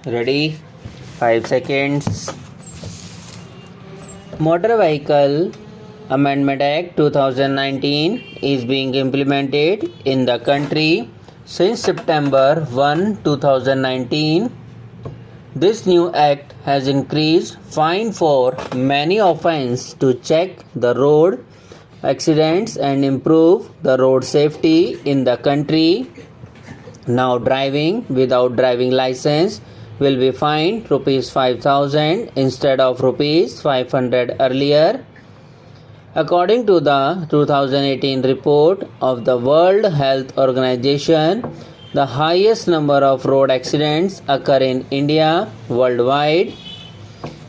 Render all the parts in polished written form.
Ready? 5 seconds. Motor Vehicle Amendment Act 2019 is being implemented in the country since September 1, 2019. This new act has increased fine for many offences to check the road accidents and improve the road safety in the country. Now driving without driving license will be fined rupees 5,000 instead of rupees 500 earlier. According to the 2018 report of the World Health Organization, the highest number of road accidents occur in India worldwide.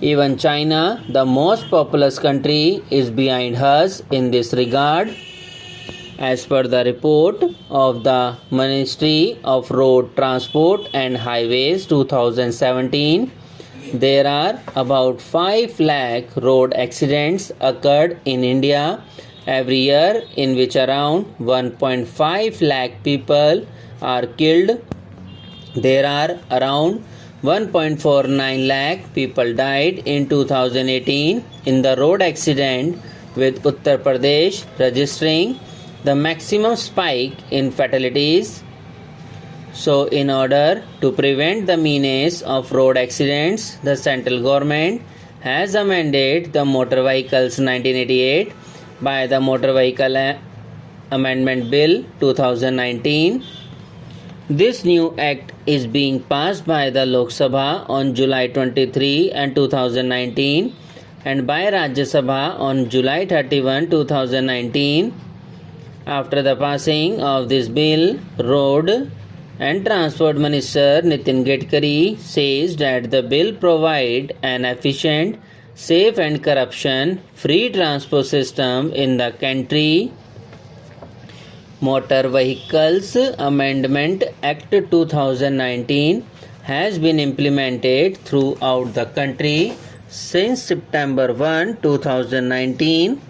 Even China, the most populous country, is behind us in this regard. As per the report of the Ministry of Road Transport and Highways 2017, there are about 5 lakh road accidents occurred in India every year, in which around 1.5 lakh people are killed. There are around 1.49 lakh people died in 2018 in the road accident, with Uttar Pradesh registering the maximum spike in fatalities. So, in order to prevent the menace of road accidents, the central government has amended the Motor Vehicles 1988 by the Motor Vehicle Amendment Bill 2019. This new act is being passed by the Lok Sabha on July 23 and 2019 and by Rajya Sabha on July 31, 2019. After the passing of this bill, Road and Transport Minister Nitin Gadkari says that the bill provides an efficient, safe and corruption-free transport system in the country. Motor Vehicles Amendment Act 2019 has been implemented throughout the country since September 1, 2019.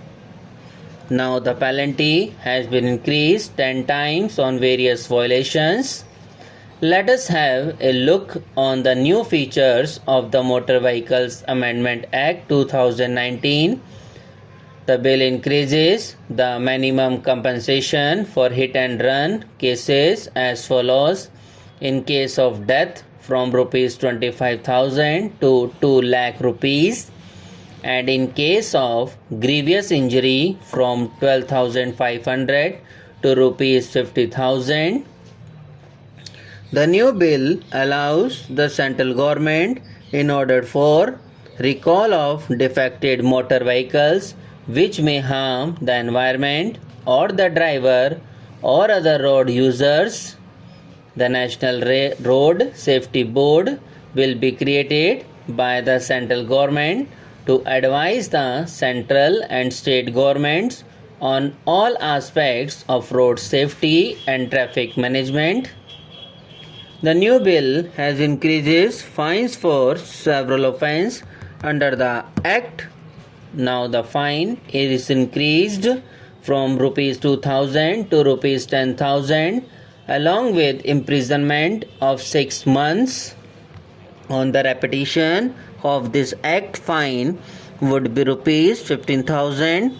Now the penalty has been increased 10 times on various violations. Let us have a look on the new features of the Motor Vehicles Amendment Act 2019. The bill increases the minimum compensation for hit and run cases as follows. In case of death, from rupees 25,000 to 2 lakh rupees, and in case of grievous injury from 12,500 to rupees 50,000. The new bill allows the central government, in order for recall of defected motor vehicles which may harm the environment or the driver or other road users, the National Road Safety Board will be created by the central government to advise the central and state governments on all aspects of road safety and traffic management. The new bill has increases fines for several offences under the Act. Now the fine is increased from rupees 2,000 to rupees 10,000, along with imprisonment of 6 months. On the repetition of this act, fine would be rupees 15,000.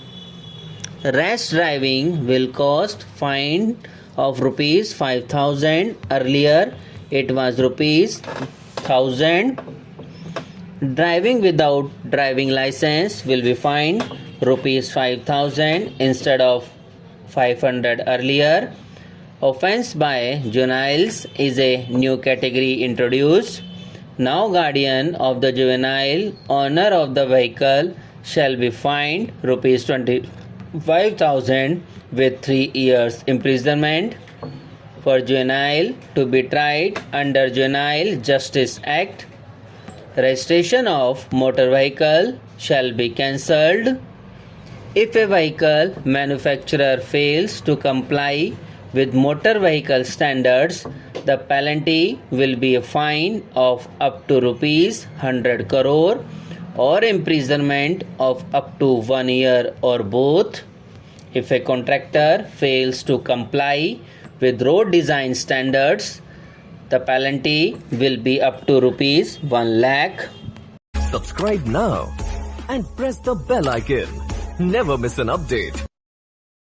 Rash driving will cost fine of rupees 5,000. Earlier it was rupees 1,000. Driving without driving license will be fined rupees 5,000 instead of 500 earlier. Offense by juveniles is a new category introduced. Now guardian of the juvenile owner of the vehicle shall be fined rupees 25,000 with 3 years imprisonment. For juvenile to be tried under Juvenile Justice Act, registration of motor vehicle shall be cancelled. If a vehicle manufacturer fails to comply with motor vehicle standards, the penalty will be a fine of up to rupees 100 crore or imprisonment of up to 1 year or both. If a contractor fails to comply with road design standards, The penalty will be up to rupees 1 lakh. Subscribe now and press the bell icon. Never miss an update.